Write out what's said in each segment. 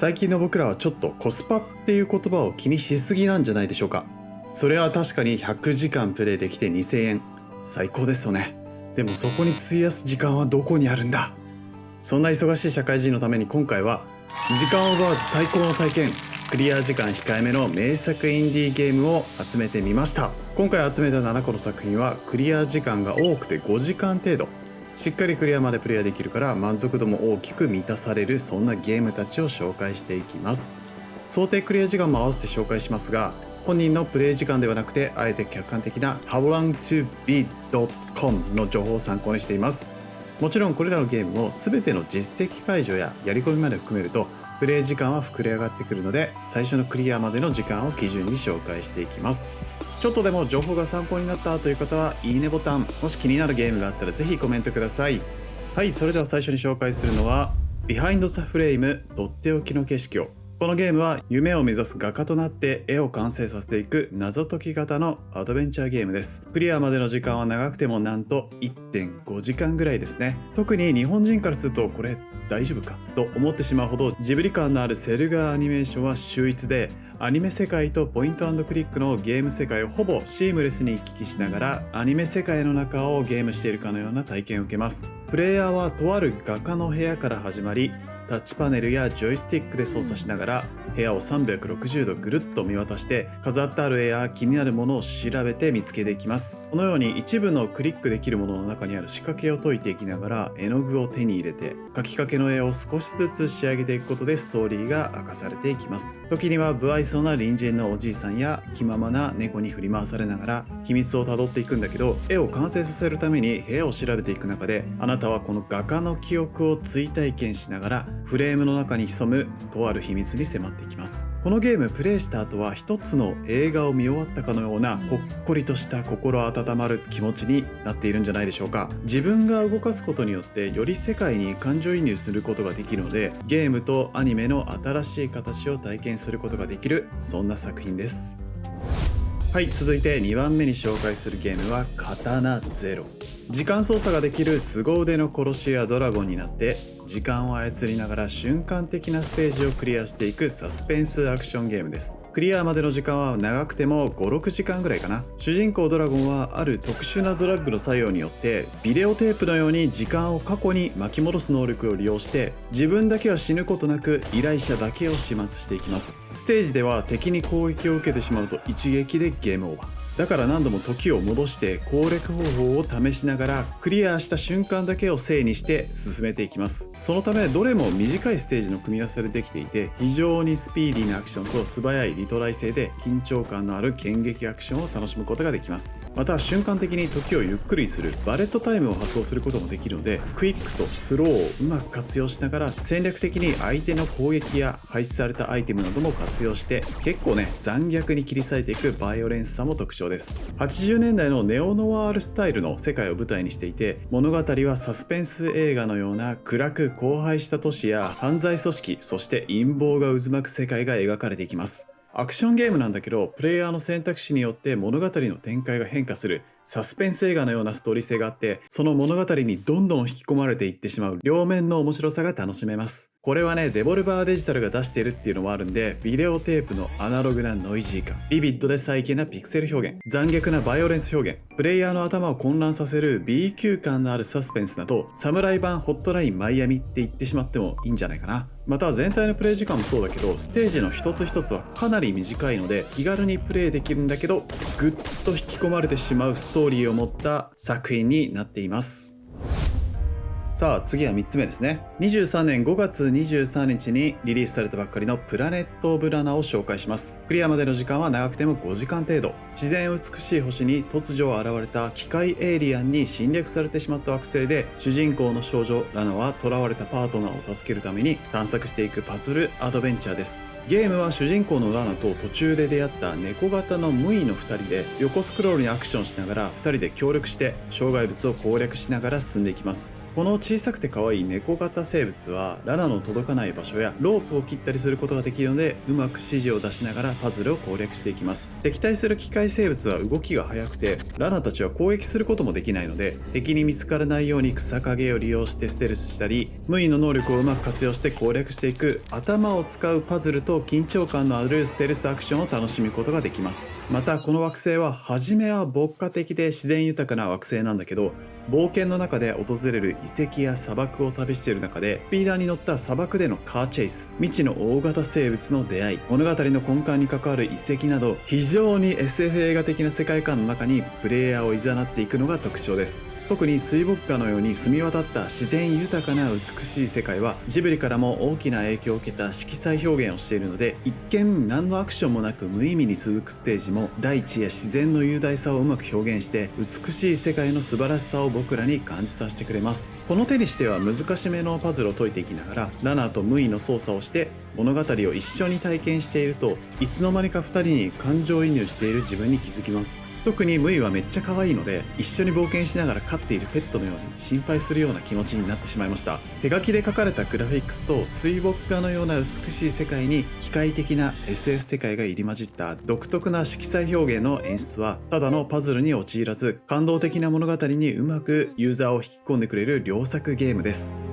最近の僕らはちょっとコスパっていう言葉を気にしすぎなんじゃないでしょうか。それは確かに100時間プレイできて2000円、最高ですよね。でもそこに費やす時間はどこにあるんだ。そんな忙しい社会人のために今回は時間を奪わず最高の体験、クリア時間控えめの名作インディーゲームを集めてみました。今回集めた7個の作品はクリア時間が多くて5時間程度、しっかりクリアまでプレイできるから満足度も大きく満たされる、そんなゲームたちを紹介していきます。想定クリア時間も合わせて紹介しますが、本人のプレイ時間ではなくてあえて客観的な howlongtobeat.com の情報を参考にしています。もちろんこれらのゲームも全ての実績解除ややり込みまで含めるとプレイ時間は膨れ上がってくるので、最初のクリアまでの時間を基準に紹介していきます。ちょっとでも情報が参考になったという方はいいねボタン、もし気になるゲームがあったらぜひコメントください。はい、それでは最初に紹介するのは Behind the Frame とっておきの景色を。このゲームは夢を目指す画家となって絵を完成させていく謎解き型のアドベンチャーゲームです。クリアまでの時間は長くてもなんと 1.5 時間ぐらいですね。特に日本人からするとこれ大丈夫かと思ってしまうほどジブリ感のあるセル画アニメーションは秀逸で、アニメ世界とポイント&クリックのゲーム世界をほぼシームレスに行き来しながらアニメ世界の中をゲームしているかのような体験を受けます。プレイヤーはとある画家の部屋から始まり、タッチパネルやジョイスティックで操作しながら部屋を360度ぐるっと見渡して飾ってある絵や気になるものを調べて見つけていきます。このように一部のクリックできるものの中にある仕掛けを解いていきながら絵の具を手に入れて描きかけの絵を少しずつ仕上げていくことでストーリーが明かされていきます。時には不愛想な隣人のおじいさんや気ままな猫に振り回されながら秘密をたどっていくんだけど、絵を完成させるために部屋を調べていく中であなたはこの画家の記憶を追体験しながらフレームの中に潜むとある秘密に迫っていきます。このゲームプレイした後は一つの映画を見終わったかのようなほっこりとした心温まる気持ちになっているんじゃないでしょうか。自分が動かすことによってより世界に感情移入することができるので、ゲームとアニメの新しい形を体験することができる、そんな作品です。はい、続いて2番目に紹介するゲームは刀ゼロ。時間操作ができる凄腕の殺し屋ドラゴンになって時間を操りながら瞬間的なステージをクリアしていくサスペンスアクションゲームです。クリアまでの時間は長くても 5,6 時間ぐらいかな。主人公ドラゴンはある特殊なドラッグの作用によってビデオテープのように時間を過去に巻き戻す能力を利用して自分だけは死ぬことなく依頼者だけを始末していきます。ステージでは敵に攻撃を受けてしまうと一撃でゲームオーバー。だから何度も時を戻して攻略方法を試しながらクリアした瞬間だけを正にして進めていきます。そのためどれも短いステージの組み合わせでできていて、非常にスピーディーなアクションと素早いリトライ性で緊張感のある剣撃アクションを楽しむことができます。また瞬間的に時をゆっくりするバレットタイムを発動することもできるので、クイックとスローをうまく活用しながら戦略的に相手の攻撃や廃止されたアイテムなども活用して結構残虐に切り裂いていくバイオレンスさも特徴です。80年代のネオノワールスタイルの世界を舞台にしていて、物語はサスペンス映画のような暗く荒廃した都市や犯罪組織、そして陰謀が渦巻く世界が描かれていきます。アクションゲームなんだけど、プレイヤーの選択肢によって物語の展開が変化するサスペンス映画のようなストーリー性があって、その物語にどんどん引き込まれていってしまう両面の面白さが楽しめます。これはデボルバーデジタルが出しているっていうのもあるんで、ビデオテープのアナログなノイジー感、ビビッドで再現なピクセル表現、残虐なバイオレンス表現、プレイヤーの頭を混乱させる B 級感のあるサスペンスなど、サムライ版ホットラインマイアミって言ってしまってもいいんじゃないかな。また全体のプレイ時間もそうだけど、ステージの一つ一つはかなり短いので気軽にプレイできるんだけど、ぐっと引き込まれてしまうストーリーを持った作品になっています。さあ次は3つ目ですね。23年5月23日にリリースされたばっかりのプラネット・オブ・ラナを紹介します。クリアまでの時間は長くても5時間程度。自然美しい星に突如現れた機械エイリアンに侵略されてしまった惑星で、主人公の少女ラナは囚われたパートナーを助けるために探索していくパズルアドベンチャーです。ゲームは主人公のラナと途中で出会った猫型のムイの2人で横スクロールにアクションしながら2人で協力して障害物を攻略しながら進んでいきます。この小さくて可愛い猫型生物はラナの届かない場所やロープを切ったりすることができるので、うまく指示を出しながらパズルを攻略していきます。敵対する機械生物は動きが速くて、ラナたちは攻撃することもできないので、敵に見つからないように草陰を利用してステルスしたり、無為の能力をうまく活用して攻略していく頭を使うパズルと緊張感のあるステルスアクションを楽しむことができます。またこの惑星は初めは牧歌的で自然豊かな惑星なんだけど、冒険の中で訪れる遺跡や砂漠を旅している中で、スピーダーに乗った砂漠でのカーチェイス、未知の大型生物の出会い、物語の根幹に関わる遺跡など、非常に SF 映画的な世界観の中にプレイヤーを誘っていくのが特徴です。特に水墨画のように澄み渡った自然豊かな美しい世界は、ジブリからも大きな影響を受けた色彩表現をしているので、一見何のアクションもなく無意味に続くステージも、大地や自然の雄大さをうまく表現して、美しい世界の素晴らしさを僕らに感じさせてくれます。この手にしては難しめのパズルを解いていきながら、ラナーと無為の操作をして物語を一緒に体験していると、いつの間にか2人に感情移入している自分に気づきます。特に無為はめっちゃ可愛いので、一緒に冒険しながら飼っているペットのように心配するような気持ちになってしまいました。手書きで描かれたグラフィックスと水墨画のような美しい世界に機械的な SF 世界が入り混じった独特な色彩表現の演出は、ただのパズルに陥らず、感動的な物語にうまくユーザーを引き込んでくれる良作ゲームです。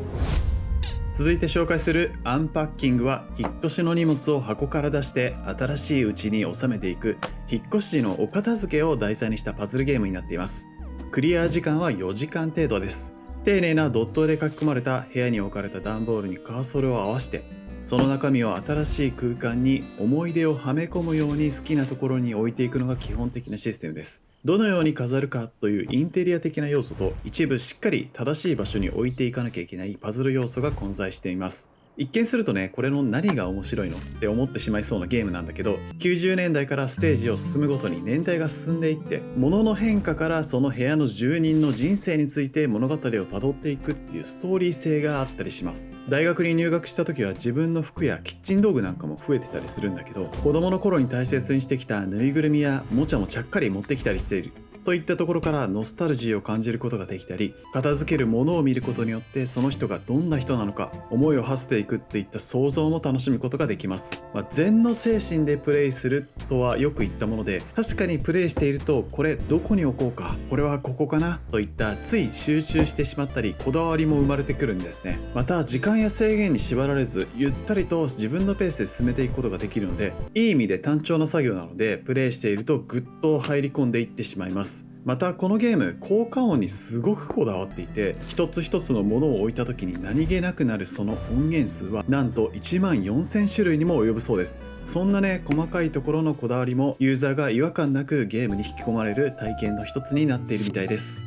続いて紹介するアンパッキングは、引っ越しの荷物を箱から出して新しい家に収めていく引っ越し時のお片付けを題材にしたパズルゲームになっています。クリア時間は4時間程度です。丁寧なドットで書き込まれた部屋に置かれた段ボールにカーソルを合わせて、その中身を新しい空間に思い出をはめ込むように好きなところに置いていくのが基本的なシステムです。どのように飾るかというインテリア的な要素と、一部しっかり正しい場所に置いていかなきゃいけないパズル要素が混在しています。一見するとね、これの何が面白いのって思ってしまいそうなゲームなんだけど、90年代からステージを進むごとに年代が進んでいって、物の変化からその部屋の住人の人生について物語をたどっていくっていうストーリー性があったりします。大学に入学した時は自分の服やキッチン道具なんかも増えてたりするんだけど、子供の頃に大切にしてきたぬいぐるみやおもちゃもちゃっかり持ってきたりしているといったところからノスタルジーを感じることができたり、片付けるものを見ることによってその人がどんな人なのか思いを馳せていくっていった想像も楽しむことができます。禅の精神でプレイするとはよく言ったもので、確かにプレイしていると、これどこに置こうか、これはここかなといったつい集中してしまったり、こだわりも生まれてくるんですね。また時間や制限に縛られず、ゆったりと自分のペースで進めていくことができるので、いい意味で単調な作業なので、プレイしているとぐっと入り込んでいってしまいます。またこのゲーム、効果音にすごくこだわっていて、一つ一つのものを置いた時に何気なくなるその音源数はなんと14000種類にも及ぶそうです。そんなね、細かいところのこだわりもユーザーが違和感なくゲームに引き込まれる体験の一つになっているみたいです。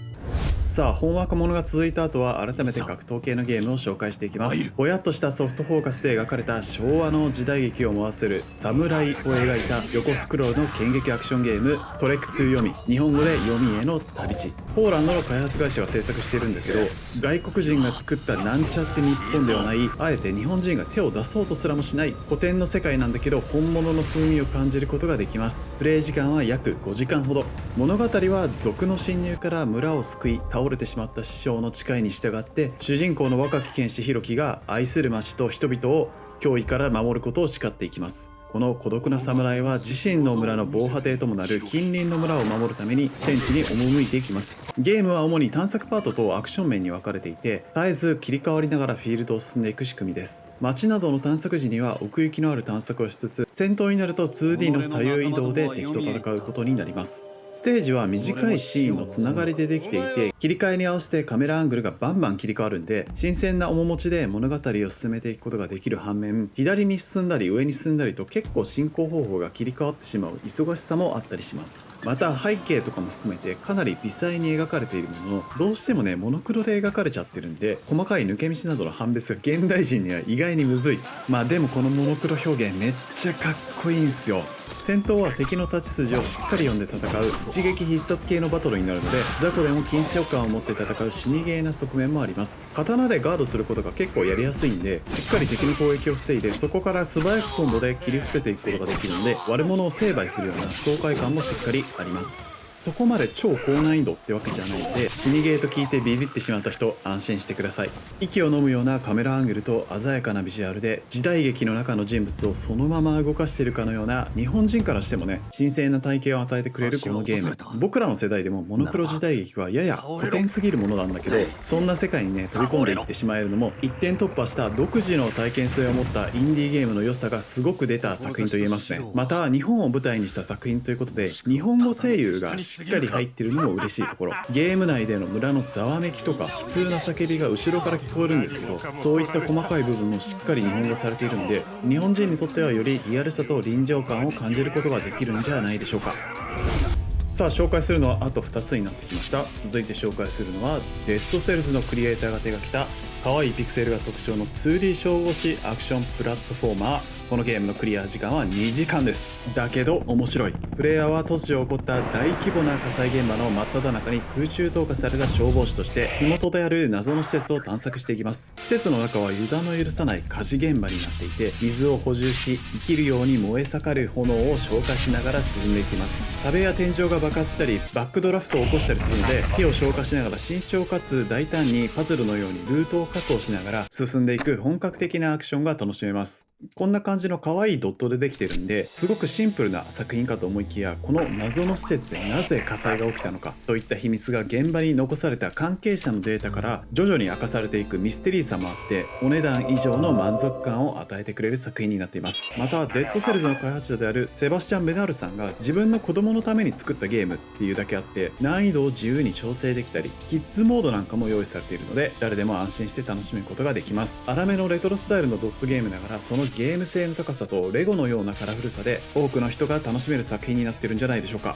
さあ、本枠ものが続いた後は改めて格闘系のゲームを紹介していきます。ぼやっとしたソフトフォーカスで描かれた昭和の時代劇を思わせる侍を描いた横スクロールの剣撃アクションゲーム、トレックトゥヨミ、日本語で読みへの旅路。ポーランドの開発会社が制作しているんだけど、外国人が作ったなんちゃって日本ではない、あえて日本人が手を出そうとすらもしない古典の世界なんだけど、本物の風味を感じることができます。プレイ時間は約5時間ほど。物語は賊の侵入から村を救い、倒れてしまった師匠の誓いに従って、主人公の若き剣士ヒロキが愛する町と人々を脅威から守ることを誓っていきます。この孤独な侍は自身の村の防波堤ともなる近隣の村を守るために戦地に赴いていきます。ゲームは主に探索パートとアクション面に分かれていて、絶えず切り替わりながらフィールドを進んでいく仕組みです。街などの探索時には奥行きのある探索をしつつ、戦闘になると 2D の左右移動で敵と戦うことになります。ステージは短いシーンのつながりでできていて、切り替えに合わせてカメラアングルがバンバン切り替わるんで、新鮮な面持ちで物語を進めていくことができる反面、左に進んだり上に進んだりと結構進行方法が切り替わってしまう忙しさもあったりします。また背景とかも含めてかなり微細に描かれているものの、どうしてもねモノクロで描かれちゃってるんで、細かい抜け道などの判別が現代人には意外にむずい。でもこのモノクロ表現めっちゃかっこいいんすよ。戦闘は敵の立ち筋をしっかり読んで戦う一撃必殺系のバトルになるので、雑魚でも緊張感を持って戦う死にゲーな側面もあります。刀でガードすることが結構やりやすいんで、しっかり敵の攻撃を防いで、そこから素早くコンボで切り伏せていくことができるので、悪者を成敗するような爽快感もしっかりあります。そこまで超高難易度ってわけじゃないので、死にゲーと聞いてビビってしまった人安心してください。息を飲むようなカメラアングルと鮮やかなビジュアルで時代劇の中の人物をそのまま動かしているかのような、日本人からしてもね新鮮な体験を与えてくれるこのゲーム。僕らの世代でもモノクロ時代劇はやや古典すぎるものなんだけど、そんな世界にね飛び込んでいってしまえるのも一点突破した独自の体験性を持ったインディーゲームの良さがすごく出た作品と言えますね。また日本を舞台にした作品ということで日本語声優がしっかり入ってるのも嬉しいところ。ゲーム内での村のざわめきとか悲痛な叫びが後ろから聞こえるんですけど、そういった細かい部分もしっかり日本語されているので、日本人にとってはよりリアルさと臨場感を感じることができるんじゃないでしょうか。さあ紹介するのはあと2つになってきました。続いて紹介するのはデッドセルズのクリエイターが手掛けた可愛いピクセルが特徴の 2D 小押しアクションプラットフォーマー。このゲームのクリア時間は2時間です。だけど面白い。プレイヤーは突如起こった大規模な火災現場の真っ只中に空中投下された消防士として火元である謎の施設を探索していきます。施設の中は油断の許さない火事現場になっていて、水を補充し生きるように燃え盛る炎を消火しながら進んでいきます。壁や天井が爆発したりバックドラフトを起こしたりするので、火を消火しながら慎重かつ大胆にパズルのようにルートを確保しながら進んでいく本格的なアクションが楽しめます。こんな感じの可愛いドットでできてるんで、すごくシンプルな作品かと思いきや、この謎の施設でなぜ火災が起きたのかといった秘密が現場に残された関係者のデータから徐々に明かされていくミステリーさもあって、お値段以上の満足感を与えてくれる作品になっています。またデッドセルズの開発者であるセバスチャン・ベナールさんが自分の子供のために作ったゲームっていうだけあって、難易度を自由に調整できたりキッズモードなんかも用意されているので、誰でも安心して楽しむことができます。粗めのレトロスタイルのドットゲームながら、そのゲーム性の高さとレゴのようなカラフルさで多くの人が楽しめる作品になってるんじゃないでしょうか。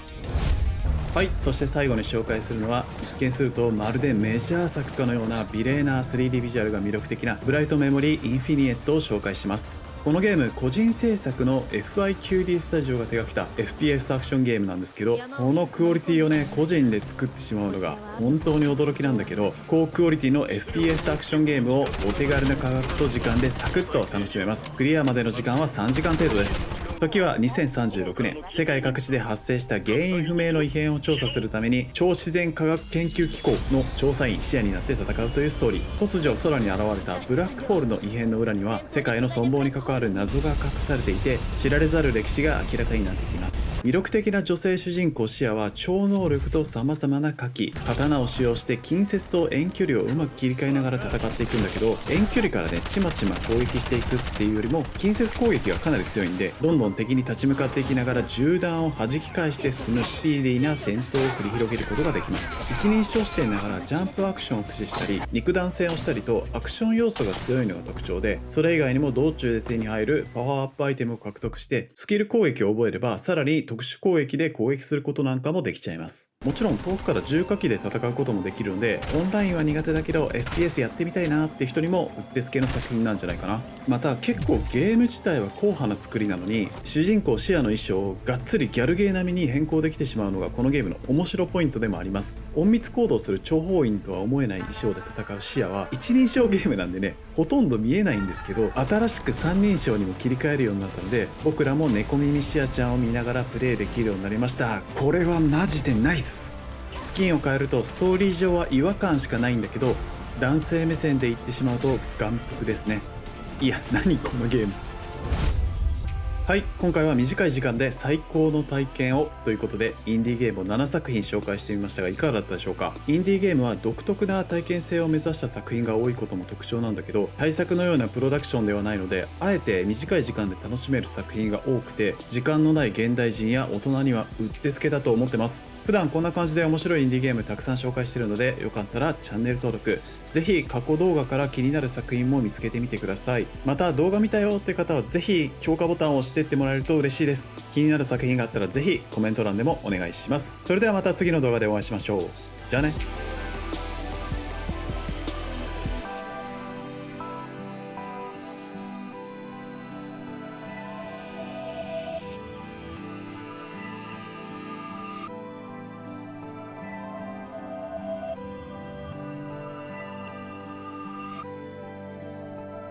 はい、そして最後に紹介するのは、一見するとまるでメジャー作かのような美麗な 3D ビジュアルが魅力的なブライトメモリーインフィニエットを紹介します。このゲーム個人制作の FIQD スタジオが手掛けた FPS アクションゲームなんですけど、このクオリティをね個人で作ってしまうのが本当に驚きなんだけど、高クオリティの FPS アクションゲームをお手軽な価格と時間でサクッと楽しめます。クリアまでの時間は3時間程度です。時は2036年、世界各地で発生した原因不明の異変を調査するために超自然科学研究機構の調査員シアになって戦うというストーリー。突如空に現れたブラックホールの異変の裏には世界の存亡に関わる謎が隠されていて、知られざる歴史が明らかになってきます。魅力的な女性主人公シアは超能力と様々な火器、刀を使用して近接と遠距離をうまく切り替えながら戦っていくんだけど、遠距離からねちまちま攻撃していくっていうよりも近接攻撃がかなり強いんで、どんどん敵に立ち向かっていきながら銃弾を弾き返して進むスピーディーな戦闘を繰り広げることができます。一人称視点ながらジャンプアクションを駆使したり肉弾戦をしたりとアクション要素が強いのが特徴で、それ以外にも道中で手に入るパワーアップアイテムを獲得してスキル攻撃を覚えれば、さらに特殊攻撃で攻撃することなんかもできちゃいます。もちろん遠くから重火器で戦うこともできるので、オンラインは苦手だけど FPS やってみたいなって人にもうってつけの作品なんじゃないかな。また結構ゲーム自体は硬派な作りなのに、主人公シアの衣装をがっつりギャルゲー並みに変更できてしまうのがこのゲームの面白ポイントでもあります。隠密行動する諜報員とは思えない衣装で戦うシアは一人称ゲームなんでね、ほとんど見えないんですけど、新しく三人称にも切り替えるようになったので、僕らも猫耳シアちゃんを見ながらプレイできるようになりました。これはマジでナイス。スキンを変えるとストーリー上は違和感しかないんだけど、男性目線で言ってしまうと眼福ですね。いや何このゲーム。はい、今回は短い時間で最高の体験をということでインディーゲームを7作品紹介してみましたが、いかがだったでしょうか。インディーゲームは独特な体験性を目指した作品が多いことも特徴なんだけど、大作のようなプロダクションではないので、あえて短い時間で楽しめる作品が多くて、時間のない現代人や大人にはうってつけだと思ってます。普段こんな感じで面白いインディーゲームたくさん紹介しているので、よかったらチャンネル登録、ぜひ過去動画から気になる作品も見つけてみてください。また動画見たよって方はぜひ評価ボタンを押していってもらえると嬉しいです。気になる作品があったらぜひコメント欄でもお願いします。それではまた次の動画でお会いしましょう。じゃあね。